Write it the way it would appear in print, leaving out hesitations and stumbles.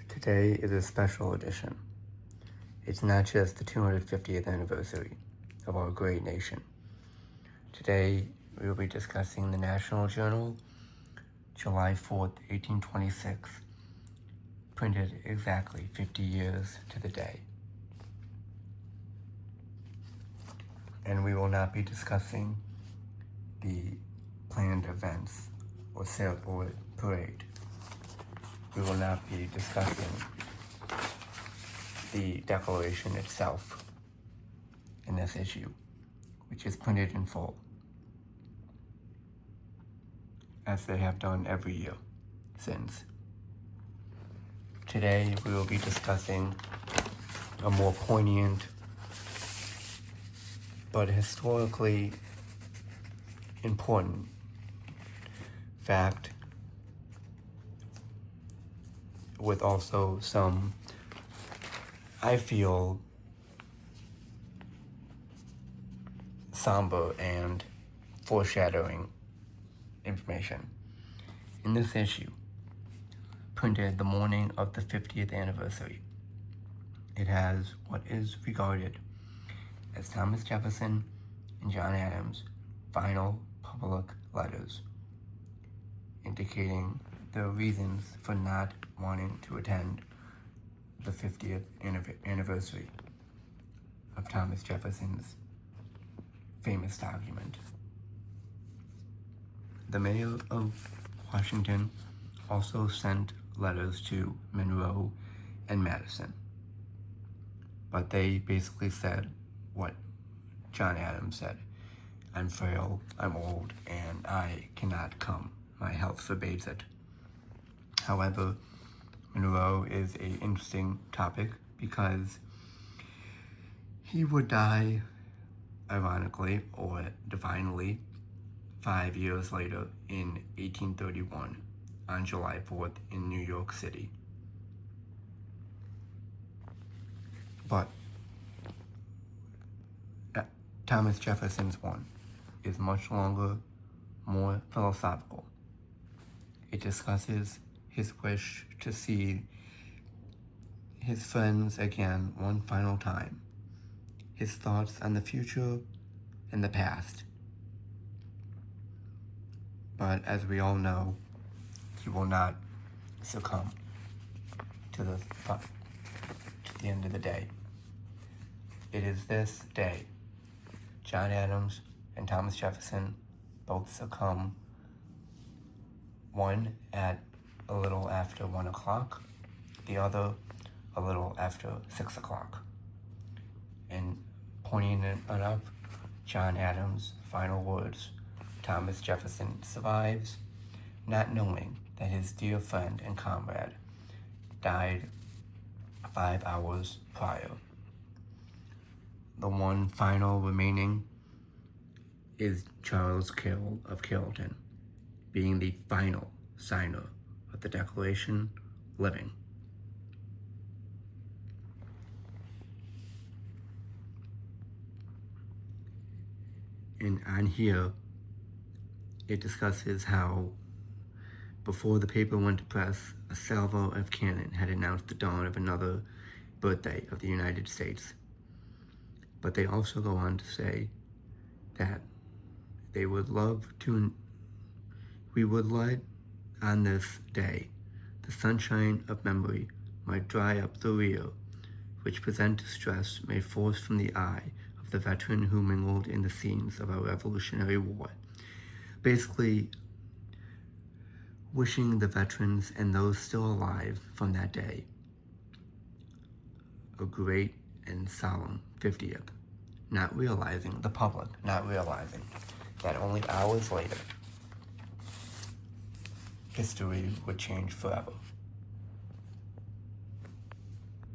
Today is a special edition. It's not just the 250th anniversary of our great nation. Today, we will be discussing the National Journal, July 4th, 1826, printed exactly 50 years to the day. And we will not be discussing the planned events or parade. We will not be discussing the Declaration itself in this issue, which is printed in full, as they have done every year since. Today, we will be discussing a more poignant but historically important fact, with also some, I feel, somber and foreshadowing information. In this issue, printed the morning of the 50th anniversary, it has what is regarded as Thomas Jefferson and John Adams' final public letters, indicating their reasons for not wanting to attend the 50th anniversary of Thomas Jefferson's famous document. The mayor of Washington also sent letters to Monroe and Madison, but they basically said what John Adams said: I'm frail, I'm old, and I cannot come. My health forbids it. However, Monroe is an interesting topic because he would die, ironically or divinely, 5 years later in 1831 on July 4th in New York City. But Thomas Jefferson's one is much longer, more philosophical. It discusses his wish to see his friends again one final time, his thoughts on the future and the past. But as we all know, he will not succumb to the end of the day. It is this day John Adams and Thomas Jefferson both succumb, one at a little after 1 o'clock, the other a little after 6 o'clock. And poignant enough, John Adams' final words: Thomas Jefferson survives, not knowing that his dear friend and comrade died 5 hours prior. The one final remaining is Charles Carroll of Carrollton, being the final signer of the Declaration living. And on here, it discusses how, before the paper went to press, a salvo of cannon had announced the dawn of another birthday of the United States. But they also go on to say that we would let on this day the sunshine of memory might dry up the rear, which present distress may force from the eye of the veteran who mingled in the scenes of our Revolutionary War. Basically, wishing the veterans and those still alive from that day a great and solemn 50th, the public not realizing that only hours later, history would change forever.